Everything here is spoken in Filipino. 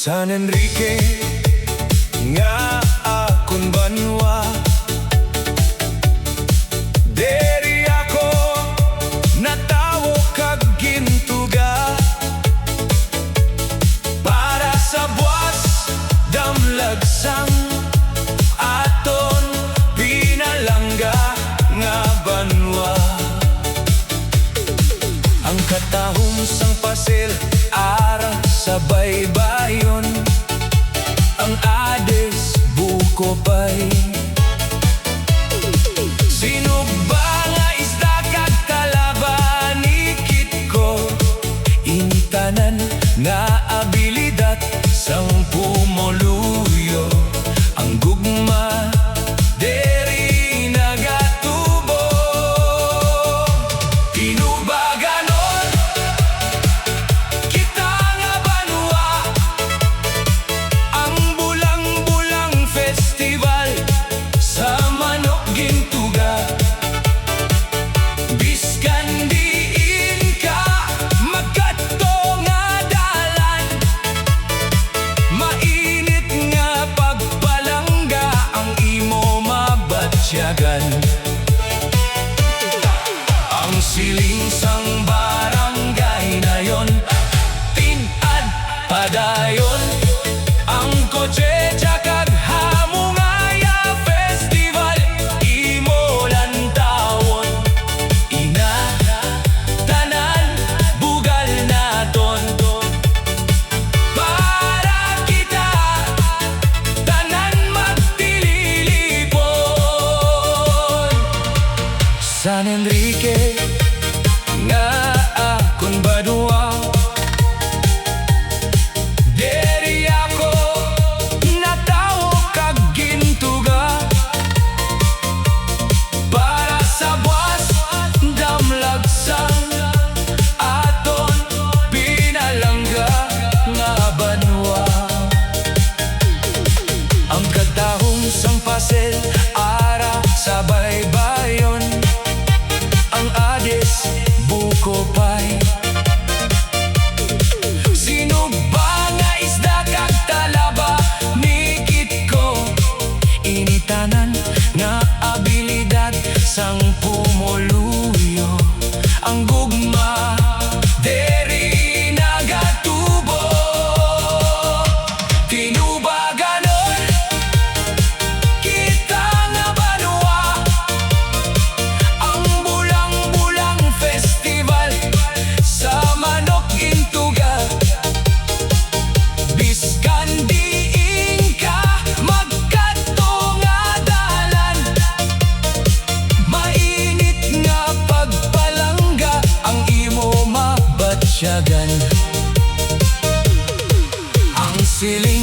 San Enrique nga akon banwa, deri ako natawo kag gintuga, para sa buwas damlagsang aton pinalangga nga banwa. Ang katahom sang pasil ara sa baybayon, ang ades buko pay. Sino ba nga isda kag talaba nikit ko, initanan nga abilidad sang pumoluyo, ang gugma deri nagatubo. Tinubaganon kita nga banwa, ang bulang-bulang festival sa manok gintuga. Biskan diin ka magkadto nga dalan, mainit nga pagpalangga ang imo mabatsyagan. Ang siling sang barangay na yon, tinad padayon, ang kotse kag hamungaya festival imo lantawon. Ina tanan bugal naton, para kita tanan magtililipon. San Enrique nga akon banwa, deri ako natawo kag gintuga, para sa buwas damlagsang aton pinalangga nga banwa. Ang katahom sang pasil ara sa baybayon, ang ades buko pay. Sino ba nga isda kag talaba nikit ko, initanan nga abilidad sang pumoluyo, ang gugma deri nagatubo. Tinubaganon kita nga banwa, ang bulang-bulang festival sa manok gintuga. Biskan diin ka magkadto nga dalan, mainit nga pagpalangga ang imo mabatsyagan. Ang siling